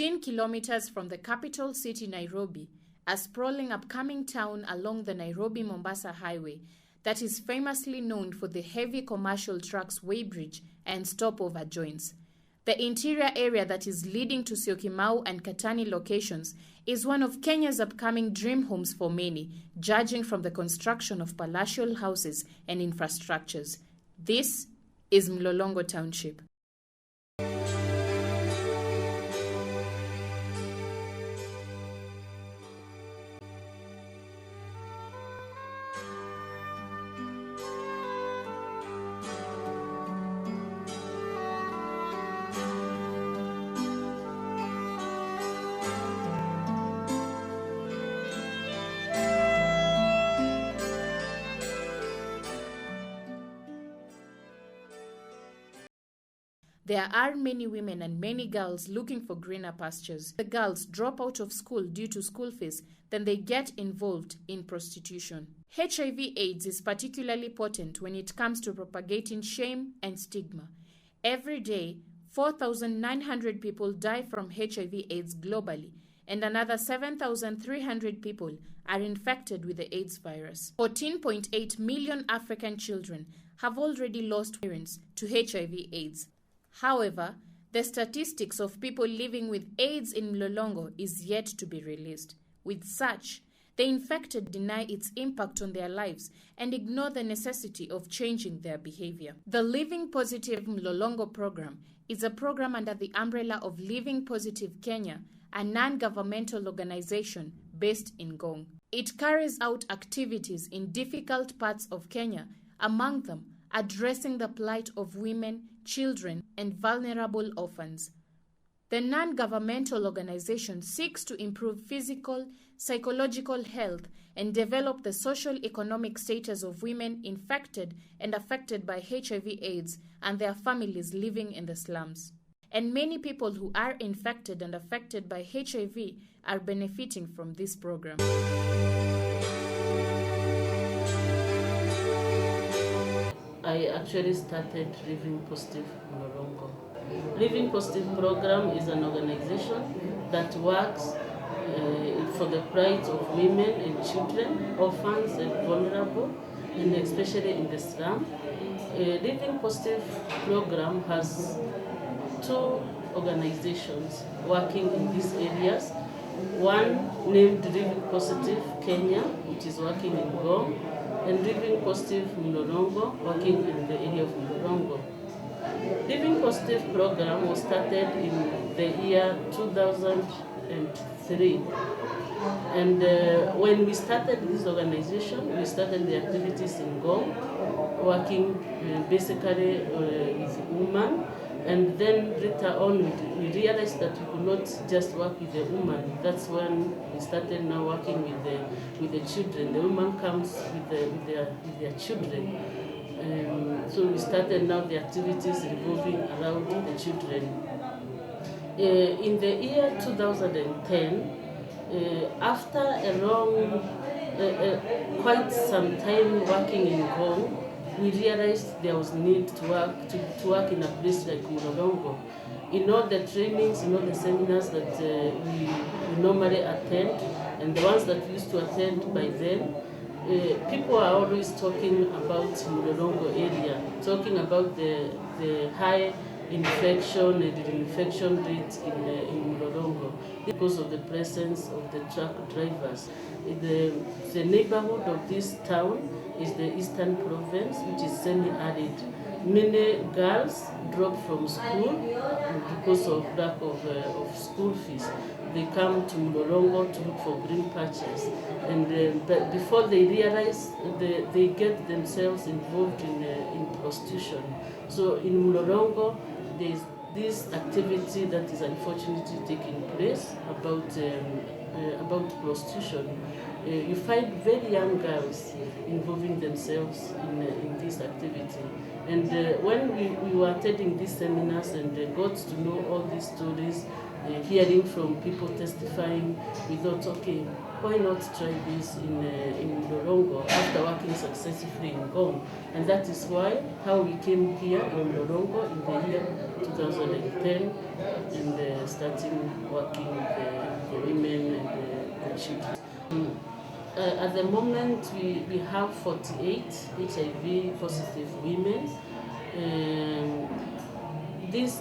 15 kilometers from the capital city Nairobi, a sprawling upcoming town along the Nairobi-Mombasa highway that is famously known for the heavy commercial trucks weighbridge and stopover joints. The interior area that is leading to Syokimau and Katani locations is one of Kenya's upcoming dream homes for many, judging from the construction of palatial houses and infrastructures. This is Mlolongo Township. There are many women and many girls looking for greener pastures. The girls drop out of school due to school fees, then they get involved in prostitution. HIV/AIDS is particularly potent when it comes to propagating shame and stigma. Every day, 4,900 people die from HIV/AIDS globally, and another 7,300 people are infected with the AIDS virus. 14.8 million African children have already lost parents to HIV/AIDS. However, the statistics of people living with AIDS in Mlolongo is yet to be released. With such, the infected deny its impact on their lives and ignore the necessity of changing their behavior. The Living Positive Mlolongo program is a program under the umbrella of Living Positive Kenya, a non-governmental organization based in Ngong. It carries out activities in difficult parts of Kenya, among them addressing the plight of women, children, and vulnerable orphans. The non-governmental organization seeks to improve physical, psychological health and develop the social-economic status of women infected and affected by HIV/AIDS and their families living in the slums. And many people who are infected and affected by HIV are benefiting from this program. I actually started Living Positive Mlolongo. Living Positive program is an organization that works for the rights of women and children, orphans and vulnerable, and especially in the slum. Living Positive program has two organizations working in these areas. One named Living Positive Kenya, which is working in Ngong, and Living Positive Mlolongo, working in the area of Mlolongo. Living Positive program was started in the year 2003. And when we started this organization, we started the activities in Ngong, working basically with women. And then later on, we realized that we could not just work with the woman. That's when we started now working with the children. The woman comes with their children. So we started now the activities revolving around the children. In the year 2010, after a long, quite some time working in Ngong, we realized there was need to work in a place like Mlolongo. In all the trainings, in all the seminars that we normally attend, and the ones that we used to attend by then, people are always talking about Mlolongo area, talking about the high infection and infection rate in Mlolongo because of the presence of the truck drivers. The neighborhood of this town is the Eastern Province, which is semi-arid. Many girls drop from school because of lack of school fees. They come to Mlolongo to look for green patches, and before they realize, they get themselves involved in prostitution. So in Mlolongo, there is this activity that is unfortunately taking place about prostitution. You find very young girls involving themselves in this activity. And when we were attending these seminars and got to know all these stories, hearing from people testifying, we thought, okay, why not try this in Mlolongo after working successfully in Ngong? And that is how we came here in Mlolongo in the year 2010 and starting working with the women and the children. At the moment, we have 48 HIV positive women.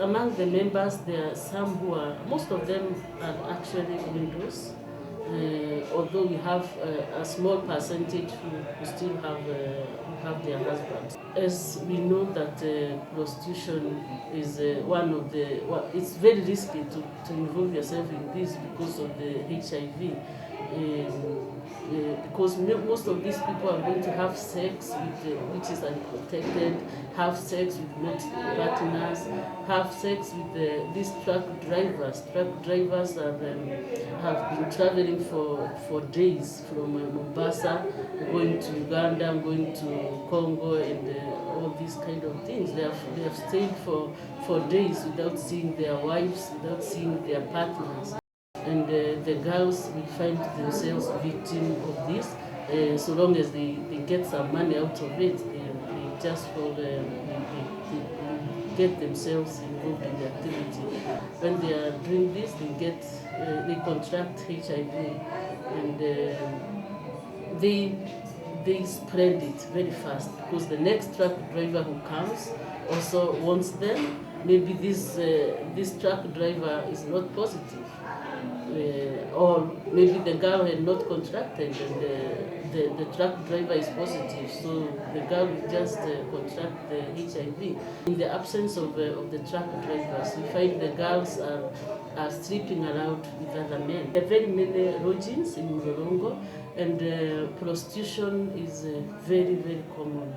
Among the members, there are some who are, most of them are actually widows, although we have a small percentage who still have their husbands. As we know that prostitution is one of the, it's very risky to involve yourself in this because of the HIV. Because most of these people are going to have sex with which is unprotected, have sex with multiple partners, have sex with these truck drivers. Truck drivers have been traveling for days from Mombasa, going to Uganda, going to Congo, and all these kind of things. They have stayed for days without seeing their wives, without seeing their partners. And the girls will find themselves victim of this. So long as they get some money out of it, they just they get themselves involved in the activity. When they are doing this, they contract HIV, and they spread it very fast because the next truck driver who comes also wants them. Maybe this truck driver is not positive. Or maybe the girl had not contracted and the truck driver is positive, so the girl will just contract the HIV. In the absence of the truck drivers, we find the girls are sleeping around with other men. There are very many lodgings in Mlolongo, and prostitution is very, very common.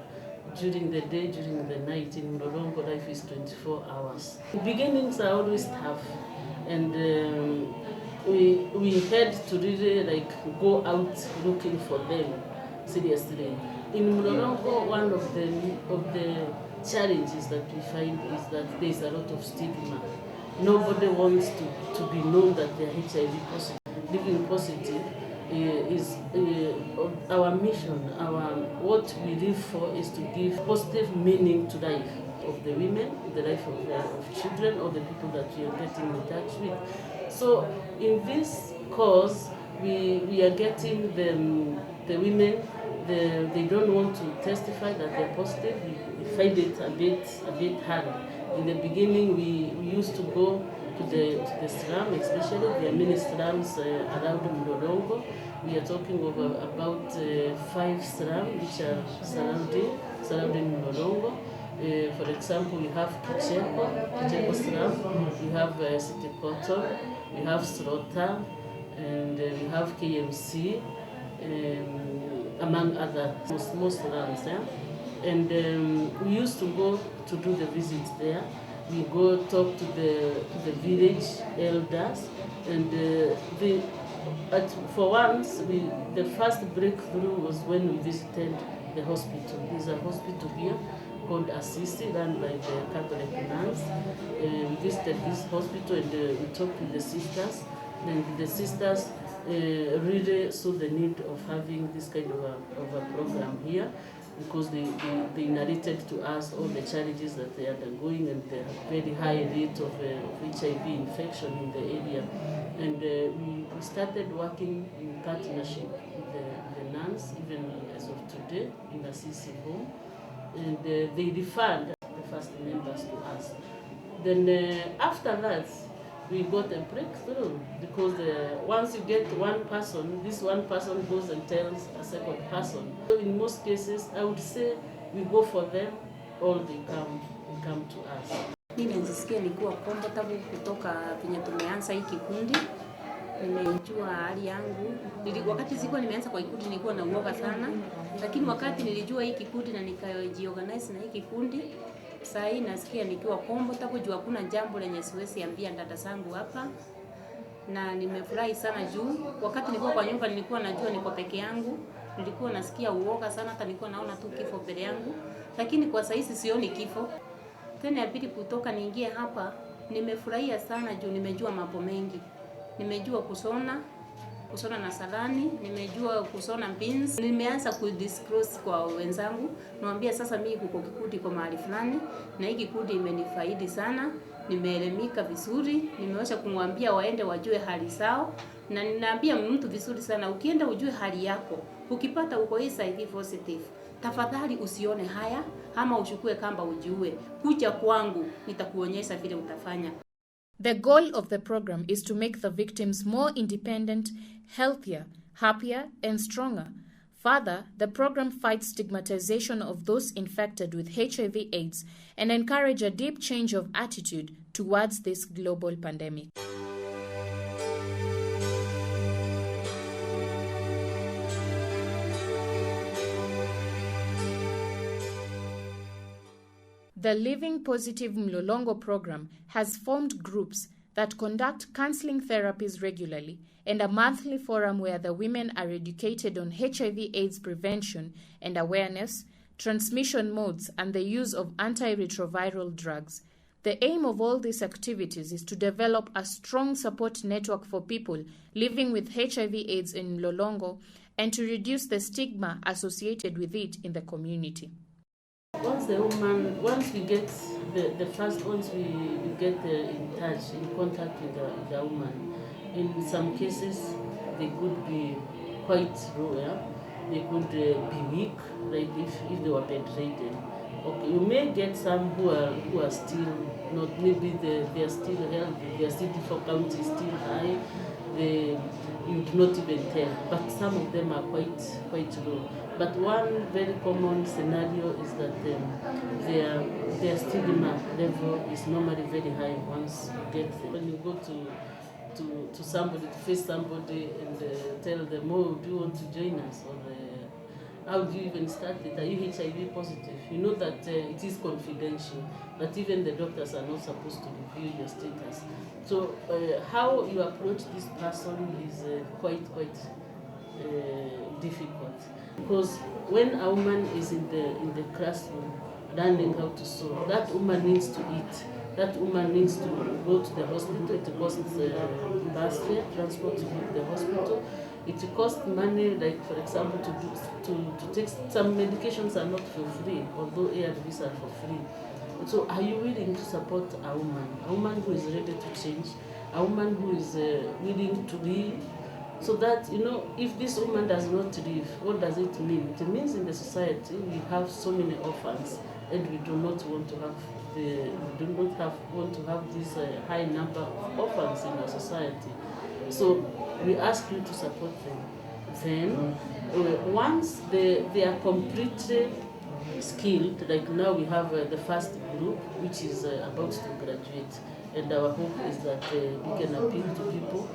During the day, during the night. In Mlolongo, life is 24 hours. The beginnings are always tough, and we had to really go out looking for them seriously. In Mlolongo, one of the challenges that we find is that there is a lot of stigma. Nobody wants to be known that they are HIV positive. Living positive is our mission. What we live for is to give positive meaning to life of the women, the life of children, or the people that we are getting in touch with. So in this cause, we are getting the women, they don't want to testify that they're positive. We find it a bit hard. In the beginning, we used to go to the slum, especially there are many slums around Mlolongo. We are talking of about 5 slums which are surrounding Mlolongo. For example, we have Kicheko slum, we have City Cotton, we have Slota, and we have KMC, among other most slums. Yeah? And we used to go to do the visits there. We go talk to the village elders, and for once, the first breakthrough was when we visited the hospital. There's a hospital here called ISC, run by the Catholic nuns. We visited this hospital and we talked with the sisters, and the sisters really saw the need of having this kind of a program here, because they narrated to us all the challenges that they are undergoing and the very high rate of HIV infection in the area. And we started working in partnership with the nuns, even as of today, in a CC home. And they referred the first members to us. Then after that, we got a breakthrough, because once you get one person, this one person goes and tells a second person. So in most cases, I would say we go for them, or they come to us. Mimi najisikia nilikuwa comfortable kutoka venye tumeanza hii kikundi. Nimejua hali yangu. Wakati sikuwa nimeanza kwa kikundi nilikuwa na uoga sana, lakini wakati nilijua hii kikundi na nikajiorganize na hii kikundi, sasa hii nasikia nikiwa comfortable juu hakuna jambo lenye siwezi ambia dada zangu hapa, na nimefurahi sana juu wakati nilikuwa kwa nyumba nilikuwa najua niko peke yangu, nilikuwa nasikia uoga sana, hata nilikuwa naona tu kifo mbele yangu, lakini kwa sasa sioni kifo. Tena ya pili kutoka niingie hapa, nimefurahia sana juu nimejua mambo mengi. Nimejua kusona, kusona na salani, nimejua kusona beans. Nimeanza kudisclose kwa wenzangu, naambia sasa mimi kuko kikundi kwa mahali fulani na hii kikundi imenifaidi sana. Nimeelimika vizuri, nimeweza kumwambia waende wajue hali zao, na ninaambia mtu vizuri sana, ukienda ujue hali yako. Ukipata uko HIV positive, tafadhali usione haya ama uchukue kamba ujiue. Kuja kwangu, nitakuonyesha vile utafanya. The goal of the program is to make the victims more independent, healthier, happier, and stronger. Further, the program fights stigmatization of those infected with HIV/AIDS and encourage a deep change of attitude towards this global pandemic. The Living Positive Mlolongo program has formed groups that conduct counseling therapies regularly and a monthly forum where the women are educated on HIV/AIDS prevention and awareness, transmission modes, and the use of antiretroviral drugs. The aim of all these activities is to develop a strong support network for people living with HIV/AIDS in Mlolongo and to reduce the stigma associated with it in the community. Once we get the first ones, we get in touch, in contact with the woman. In some cases, they could be quite raw, they could be weak, like if they were bedridden. Okay, you may get some who are still not, maybe they are still healthy, their CD4 count is still high, you do not even tell, but some of them are quite low. But one very common scenario is that their stigma level is normally very high once you get there. When you go to somebody, to face somebody and tell them, oh, do you want to join us? Or how do you even start it? Are you HIV positive? You know that it is confidential, that even the doctors are not supposed to review your status. So how you approach this person is quite difficult. Because when a woman is in the classroom learning how to sew, that woman needs to eat. That woman needs to go to the hospital. It costs bus fare, transport to the hospital. It costs money, like for example, to take some medications are not for free, although ARVs are for free. So are you willing to support a woman who is ready to change, a woman who is willing to live? So that, if this woman does not live, what does it mean? It means in the society we have so many orphans, and we do not want to have this high number of orphans in our society. So we ask you to support them. Then, once they are completely skilled, like now we have the first group, which is about to graduate, and our hope is that we can appeal to people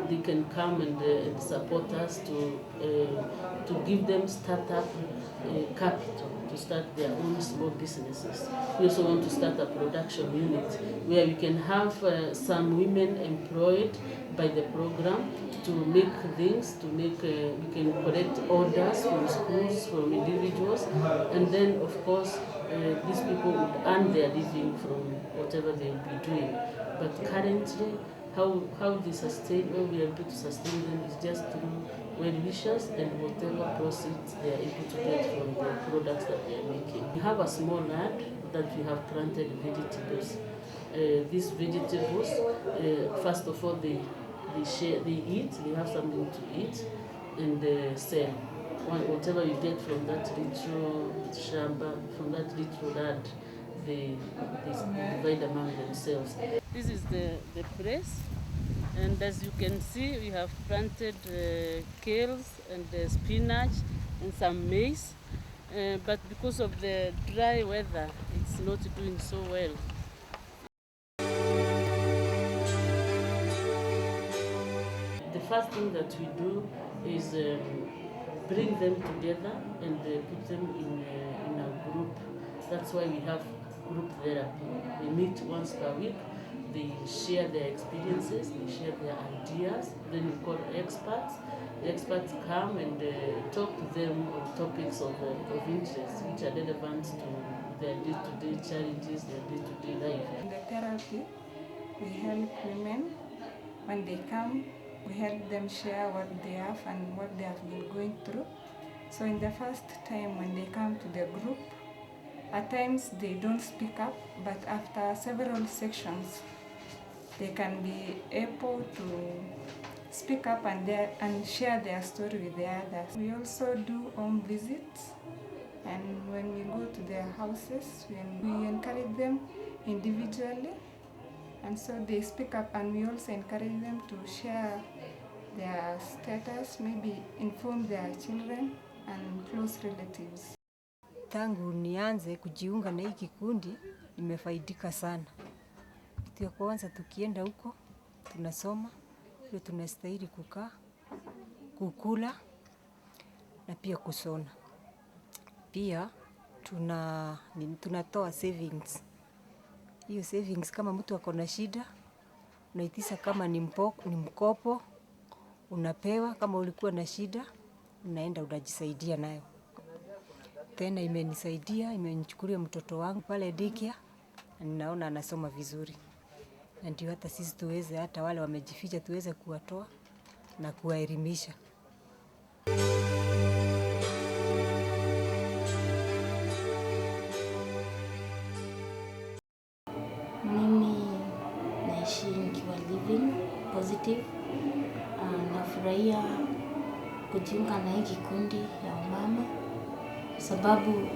they can come and support us to give them startup capital to start their own small businesses. We also want to start a production unit where we can have some women employed by the program to make things, we can collect orders from schools, from individuals, and then of course these people would earn their living from whatever they will be doing. But currently, how we are able to sustain them is just through well-wishers and whatever proceeds they are able to get from the products that they are making. We have a small yard that we have planted vegetables. These vegetables, first of all, they eat, they have something to eat, and they sell. Whatever you get from that little shamba, from that little land, they divide among themselves. This is the press, and as you can see, we have planted kales and spinach and some maize, but because of the dry weather, it's not doing so well. The first thing that we do is bring them together and put them in a group. That's why we have group therapy. They meet once per week, they share their experiences, they share their ideas, then we call experts. The experts come and talk to them on topics of interest which are relevant to their day-to-day challenges, their day-to-day life. In the therapy, we help women when they come we help them share what they have and what they have been going through. So in the first time when they come to the group, at times they don't speak up, but after several sections, they can be able to speak up and share their story with the others. We also do home visits, and when we go to their houses, we encourage them individually, and so they speak up, and we also encourage them to share their status, maybe inform their children and close relatives. Tangu nianze kujiunga na hii kikundi nimefaidika sana. Kitu ya kwanza tukienda huko tunasoma, vile tunastahili kukaa, kukula na pia kusona. Pia tunatoa savings. Hiyo savings kama mtu ako na shida, unaitisha kama ni mkopo, unapewa. Kama ulikuwa na shida, unaenda unajisaidia nayo. Tena imenisaidia, imenichukulia mtoto wangu pale daycare, na ninaona anasoma vizuri. Na ndio hata sisi tuweze, hata wale wamejificha tuweze kuwatoa na kuwaelimisha. Mimi naishi nikiwa living positive. Nafurahia kujiunga na hii kikundi ya wamama sababu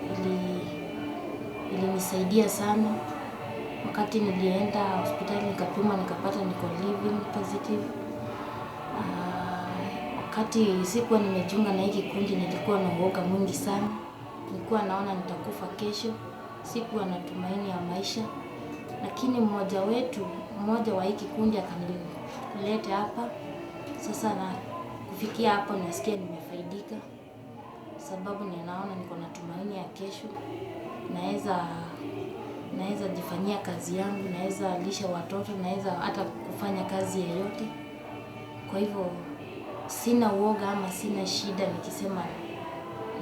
ilinisaidia sana. Wakati nilienda hospitali nikapima nikapata niko living positive. Wakati sikuwa nimejiunga na hii kikundi nilikuwa na uoga mwingi sana. Nilikuwa naona nitakufa kesho, sikuwa na tumaini ya maisha. Lakini mmoja wa hii kikundi akanileta hapa. Sasa na kufikia hapo nasikia nimefaidika. Sababu ninaona niko na tumaini ya kesho. Naweza jifanyia kazi yangu, naweza lisha watoto, naweza hata kufanya kazi yoyote. Kwa hivyo sina uoga ama sina shida nikisema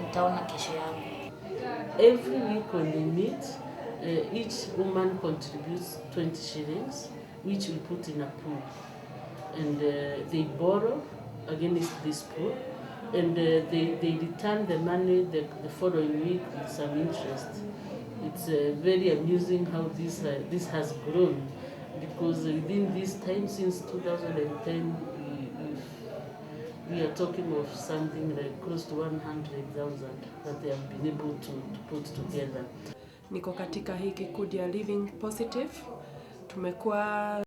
nitaona kesho yangu. Every week when we meet, each woman contributes 20 shillings, which we put in a pool. And they borrow against this pool, and they return the money the following week with some interest. It's very amusing how this has grown, because within this time, since 2010, we are talking of something like close to 100,000 that they have been able to put together. Niko katika hii kikundi ya Living Positive. Tumekuwa